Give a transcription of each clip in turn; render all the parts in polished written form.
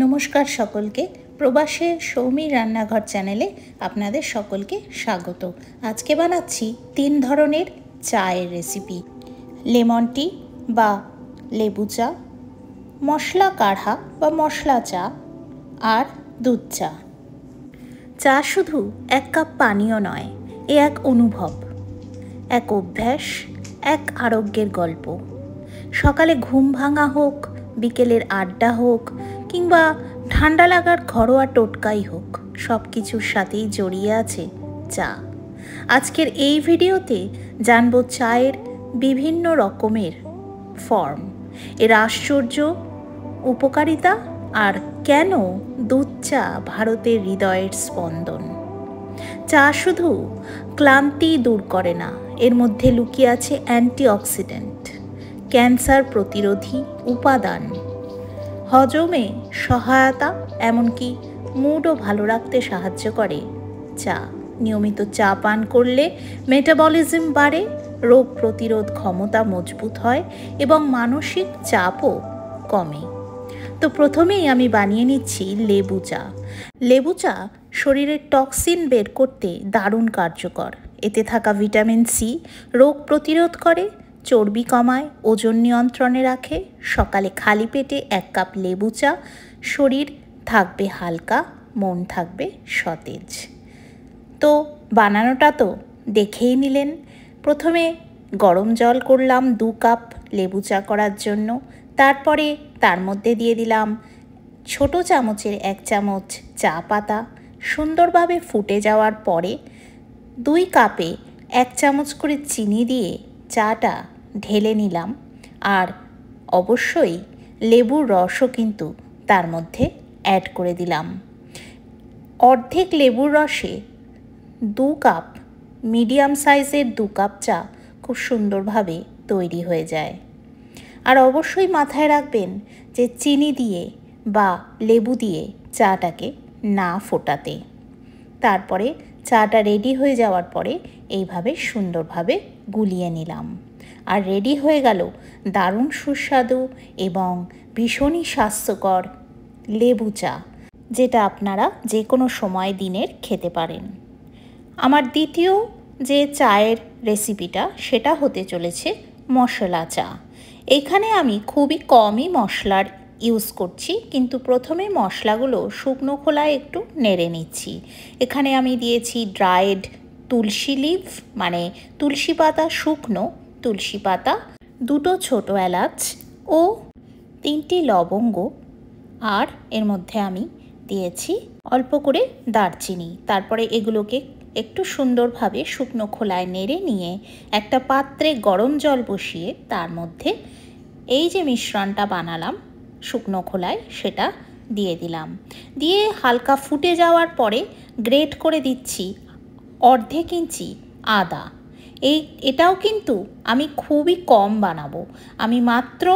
নমস্কার সকলকে। প্রবাসে সৌমি রান্নাঘর চ্যানেলে আপনাদের সকলকে স্বাগত। আজকে বানাচ্ছি 3 ধরনের চায়ের রেসিপি। লেমন টি বা লেবু চা, মশলা কাঢ়া বা মশলা চা আর দুধ চা। চা শুধু এক কাপ পানীয় নয়, এ এক অনুভব, এক অভ্যাস, এক আরোগ্যের গল্প। সকালে ঘুম ভাঙা হোক, বিকেলের আড্ডা হোক কিংবা ঠান্ডা লাগার ঘরোয়া টোটকাই হোক, সব কিছুর সাথেই জড়িয়ে আছে চা। আজকের এই ভিডিওতে জানবো চায়ের বিভিন্ন রকমের ফর্ম, এর আশ্চর্য উপকারিতা আর কেন দুধ চা ভারতের হৃদয়ের স্পন্দন। চা শুধু ক্লান্তি দূর করে না, এর মধ্যে লুকিয়ে আছে অ্যান্টিঅক্সিডেন্ট, ক্যান্সার প্রতিরোধী উপাদান, হজমে সহায়তা, এমনকি মুডও ভালো রাখতে সাহায্য করে চা। নিয়মিত চা পান করলে মেটাবলিজম বাড়ে, রোগ প্রতিরোধ ক্ষমতা মজবুত হয় এবং মানসিক চাপও কমে। তো প্রথমেই আমি বানিয়ে নিচ্ছি লেবু চা। লেবু চা শরীরের টক্সিন বের করতে দারুণ কার্যকর। এতে থাকা ভিটামিন সি রোগ প্রতিরোধ করে, চর্বি কমায়, ওজন নিয়ন্ত্রণে রাখে। সকালে খালি পেটে 1 কাপ লেবু চা, শরীর থাকবে হালকা, মন থাকবে সতেজ। তো বানানোটা তো দেখেই নিলেন। প্রথমে গরম জল করলাম 2 কাপ লেবু চা করার জন্য। তারপরে তার মধ্যে দিয়ে দিলাম ছোট চামচের 1 চামচ চা পাতা। সুন্দরভাবে ফুটে যাওয়ার পরে 2 কাপে 1 চামচ করে চিনি দিয়ে চাটা ঢেলে নিলাম। আর অবশ্যই লেবুর রসও কিন্তু তার মধ্যে অ্যাড করে দিলাম। অর্ধেক লেবুর রসে 2 কাপ, মিডিয়াম সাইজের 2 কাপ চা খুব সুন্দরভাবে তৈরি হয়ে যায়। আর অবশ্যই মাথায় রাখবেন যে চিনি দিয়ে বা লেবু দিয়ে চাটাকে না ফোটাতে। তারপরে চাটা রেডি হয়ে যাওয়ার পরে এইভাবে সুন্দরভাবে গুলিয়ে নিলাম। আর রেডি হয়ে গেল দারুণ সুস্বাদু এবং ভীষণই স্বাস্থ্যকর লেবু চা, যেটা আপনারা যে কোনো সময় দিনের খেতে পারেন। আমার দ্বিতীয় যে চায়ের রেসিপিটা সেটা হতে চলেছে মশলা চা। এখানে আমি খুবই কমই মশলার ইউজ করছি, কিন্তু প্রথমে মশলাগুলো শুকনো খোলায় একটু নেড়ে নিচ্ছি। এখানে আমি দিয়েছি ড্রাইড তুলসী লিভ, মানে তুলসী পাতা, শুকনো তুলসী পাতা, 2টো ছোট এলাচ ও 3টি লবঙ্গ। আর এর মধ্যে আমি দিয়েছি অল্প করে দারচিনি। তারপরে এগুলোকে একটু সুন্দরভাবে শুকনো খোলায় নেড়ে নিয়ে একটা পাত্রে গরম জল বসিয়ে তার মধ্যে এই যে মিশ্রণটা বানালাম শুকনো খোলায় সেটা দিয়ে দিলাম। দিয়ে হালকা ফুটে যাওয়ার পরে গ্রেট করে দিচ্ছি অর্ধেক ইঞ্চি আদা। এটাও কিন্তু আমি খুবই কম বানাবো, আমি মাত্র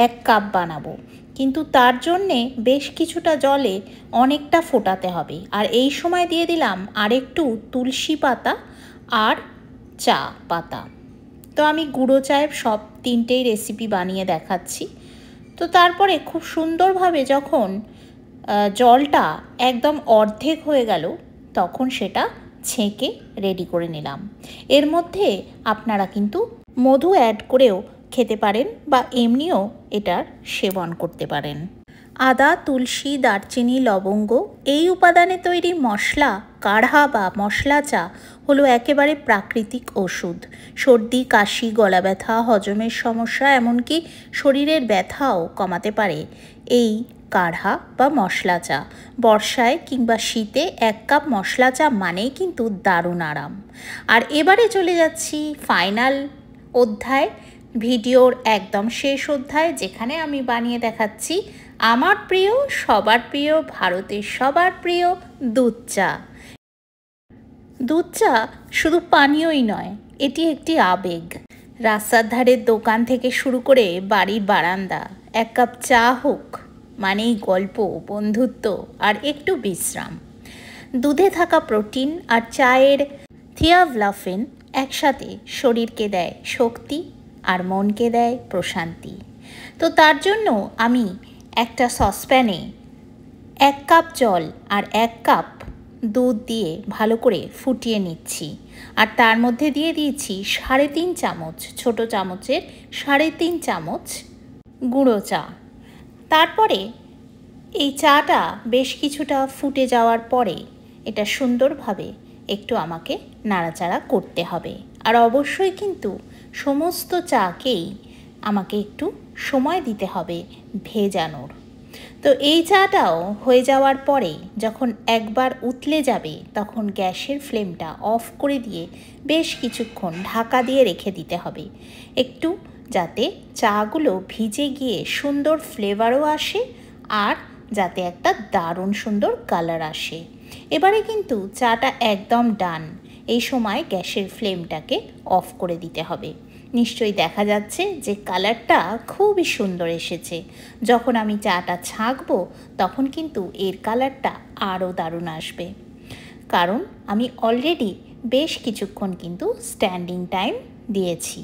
1 কাপ বানাবো, কিন্তু তার জন্যে বেশ কিছুটা জলে অনেকটা ফোটাতে হবে। আর এই সময় দিয়ে দিলাম আরেকটু তুলসী পাতা আর চা পাতা। তো আমি গুঁড়ো চায়ের সব 3টেই রেসিপি বানিয়ে দেখাচ্ছি। তো তারপরে খুব সুন্দরভাবে যখন জলটা একদম অর্ধেক হয়ে গেল তখন সেটা ছেঁকে রেডি করে নিলাম। এর মধ্যে আপনারা কিন্তু মধু অ্যাড করেও খেতে পারেন বা এমনিও এটার সেবন করতে পারেন। আদা, তুলসী, দারচিনি, লবঙ্গ এই উপাদানে তৈরি মশলা কাঢ়া বা মশলা চা হলো একেবারে প্রাকৃতিক ওষুধ। সর্দি, কাশি, গলা ব্যথা, হজমের সমস্যা, এমনকি শরীরের ব্যথাও কমাতে পারে এই কাঢ়া বা মশলা চা। বর্ষায় কিংবা শীতে 1 কাপ মশলা চা মানেই কিন্তু দারুণ আরাম। আর এবারে চলে যাচ্ছি ফাইনাল অধ্যায়, ভিডিওর একদম শেষ অধ্যায়, যেখানে আমি বানিয়ে দেখাচ্ছি আমার প্রিয়, সবার প্রিয়, ভারতের সবার প্রিয় দুধ চা। দুধ চা শুধু পানীয়ই নয়, এটি একটি আবেগ। রাস্তার ধারের দোকান থেকে শুরু করে বাড়ির বারান্দা, 1 কাপ চা হোক মানেই গল্প, বন্ধুত্ব আর একটু বিশ্রাম। দুধে থাকা প্রোটিন আর চায়ের থিয়াভ্লাফেন একসাথে শরীরকে দেয় শক্তি আর মনকে দেয় প্রশান্তি। তো তার জন্য আমি একটা সসপ্যানে 1 কাপ জল আর 1 কাপ দুধ দিয়ে ভালো করে ফুটিয়ে নিচ্ছি। আর তার মধ্যে দিয়ে দিয়েছি 3.5 চামচ, ছোট চামচের 3.5 চামচ গুঁড়ো চা। তারপরে এই চাটা বেশ কিছুটা ফুটে যাওয়ার পরে এটা সুন্দরভাবে একটু আমাকে নাড়াচাড়া করতে হবে। আর অবশ্যই কিন্তু সমস্ত চাকেই আমাকে একটু সময় দিতে হবে ভেজানোর। তো এই চাটাও হয়ে যাওয়ার পরে যখন একবার উতলে যাবে তখন গ্যাসের ফ্লেমটা অফ করে দিয়ে বেশ কিছুক্ষণ ঢাকা দিয়ে রেখে দিতে হবে, একটু যাতে চাগুলো ভিজে গিয়ে সুন্দর ফ্লেভারও আসে আর যাতে একটা দারুণ সুন্দর কালার আসে। এবারে কিন্তু চাটা একদম ডান। এই সময় গ্যাসের ফ্লেমটাকে অফ করে দিতে হবে। নিশ্চয়ই দেখা যাচ্ছে যে কালারটা খুবই সুন্দর এসেছে। যখন আমি চাটা ছাঁকবো তখন কিন্তু এর কালারটা আরও দারুণ আসবে, কারণ আমি অলরেডি বেশ কিছুক্ষণ কিন্তু স্ট্যান্ডিং টাইম দিয়েছি।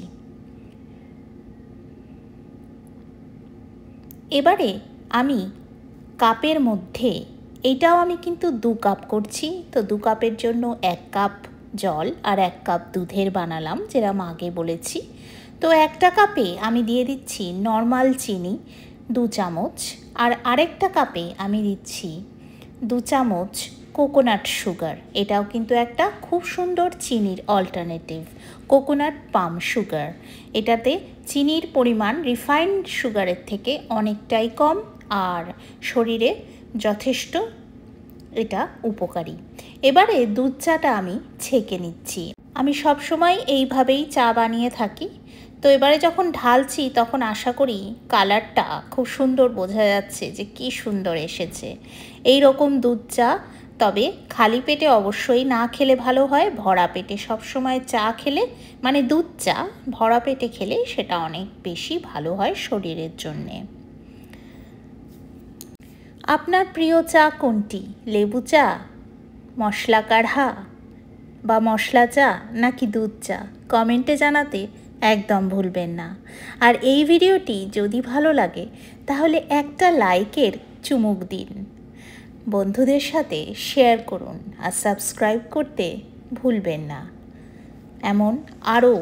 এবারে আমি কাপের মধ্যে, এইটাও আমি কিন্তু 2 কাপ করছি, তো 2 কাপের জন্য 1 কাপ জল আর 1 কাপ দুধের বানালাম, যেরকম আগে বলেছি। তো একটা কাপে আমি দিয়ে দিচ্ছি নর্মাল চিনি 2 চামচ, আর আরেকটা কাপে আমি দিচ্ছি 2 চামচ কোকোনাট সুগার। এটাও কিন্তু একটা খুব সুন্দর চিনির অল্টারনেটিভ, কোকোনাট পাম সুগার। এটাতে চিনির পরিমাণ রিফাইন্ড সুগারের থেকে অনেকটাই কম আর শরীরে যথেষ্ট এটা উপকারী। এবারে দুধ চাটা আমি ছেঁকে নিচ্ছি। আমি সবসময় এইভাবেই চা বানিয়ে থাকি। তো এবারে যখন ঢালছি তখন আশা করি কালারটা খুব সুন্দর বোঝা যাচ্ছে যে কি সুন্দর এসেছে। এই রকম দুধ চা তবে খালি পেটে অবশ্যই না খেলে ভালো হয়, ভরা পেটে সবসময় চা খেলে, মানে দুধ চা ভরা পেটে খেলে সেটা অনেক বেশি ভালো হয় শরীরের জন্যে। আপনার প্রিয় চা কোনটি? লেবু চা, মশলা কাঢ়া বা মশলা চা নাকি দুধ চা? কমেন্টে জানাতে একদম ভুলবেন না। আর এই ভিডিওটি যদি ভালো লাগে তাহলে একটা লাইকের চুমুক দিন, বন্ধুদের সাথে শেয়ার করুন আর সাবস্ক্রাইব করতে ভুলবেন না এমন আরও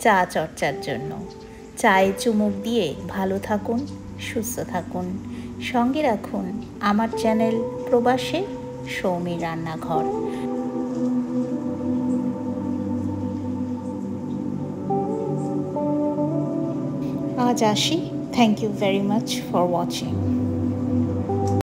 চা চর্চার জন্য। চায়ে চুমুক দিয়ে ভালো থাকুন, সুস্থ থাকুন, সঙ্গে রাখুন আমার চ্যানেল প্রবাসে সৌমির রান্নাঘর। আজ আসি। Thank you very much for watching.